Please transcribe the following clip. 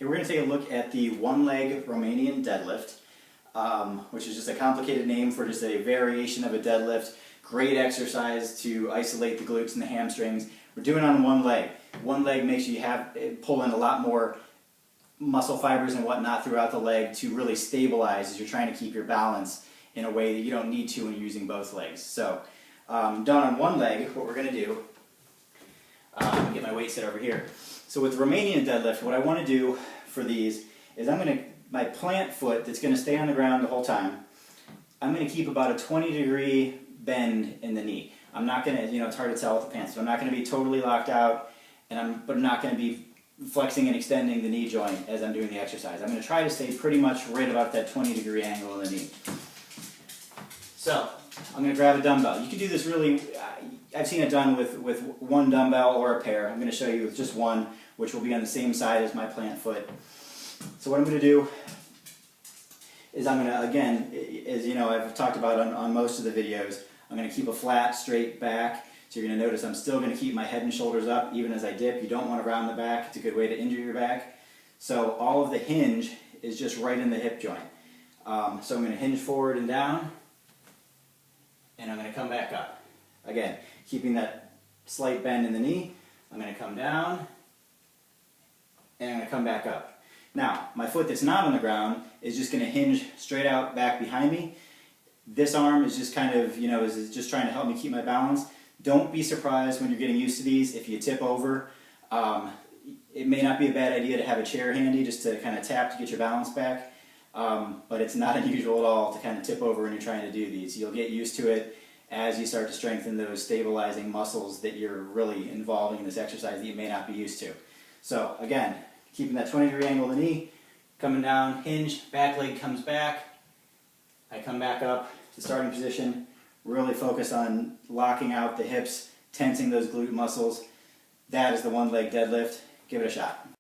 Okay, we're going to take a look at the one-leg Romanian deadlift, which is just a complicated name for just a variation of a deadlift. Great exercise to isolate the glutes and the hamstrings. We're doing it on one leg. One leg makes you pull in a lot more muscle fibers and whatnot throughout the leg to really stabilize as you're trying to keep your balance in a way that you don't need to when you're using both legs. So, done on one leg, what we're going to do, get my weight set over here. So with Romanian deadlift, what I want to do for these is my plant foot that's going to stay on the ground the whole time, I'm going to keep about a 20-degree bend in the knee. I'm not going to, it's hard to tell with the pants, so I'm not going to be totally locked out, but I'm not going to be flexing and extending the knee joint as I'm doing the exercise. I'm going to try to stay pretty much right about that 20-degree angle in the knee. So, I'm going to grab a dumbbell. You can do this really, I've seen it done with one dumbbell or a pair. I'm going to show you with just one, which will be on the same side as my plant foot. So what I'm going to do is I'm going to, again, as you know, I've talked about on most of the videos, I'm going to keep a flat, straight back. So you're going to notice I'm still going to keep my head and shoulders up even as I dip. You don't want to round the back. It's a good way to injure your back. So all of the hinge is just right in the hip joint. So I'm going to hinge forward and down, and I'm going to come back up. Again, keeping that slight bend in the knee, I'm going to come down, and I'm going to come back up. Now, my foot that's not on the ground is just going to hinge straight out back behind me. This arm is just kind of, is just trying to help me keep my balance. Don't be surprised when you're getting used to these if you tip over. It may not be a bad idea to have a chair handy just to kind of tap to get your balance back, but it's not unusual at all to kind of tip over when you're trying to do these. You'll get used to it as you start to strengthen those stabilizing muscles that you're really involving in this exercise that you may not be used to. So again, keeping that 20-degree angle in the knee, coming down, hinge, back leg comes back, I come back up to starting position, really focus on locking out the hips, tensing those glute muscles. That is the one-leg deadlift. Give it a shot.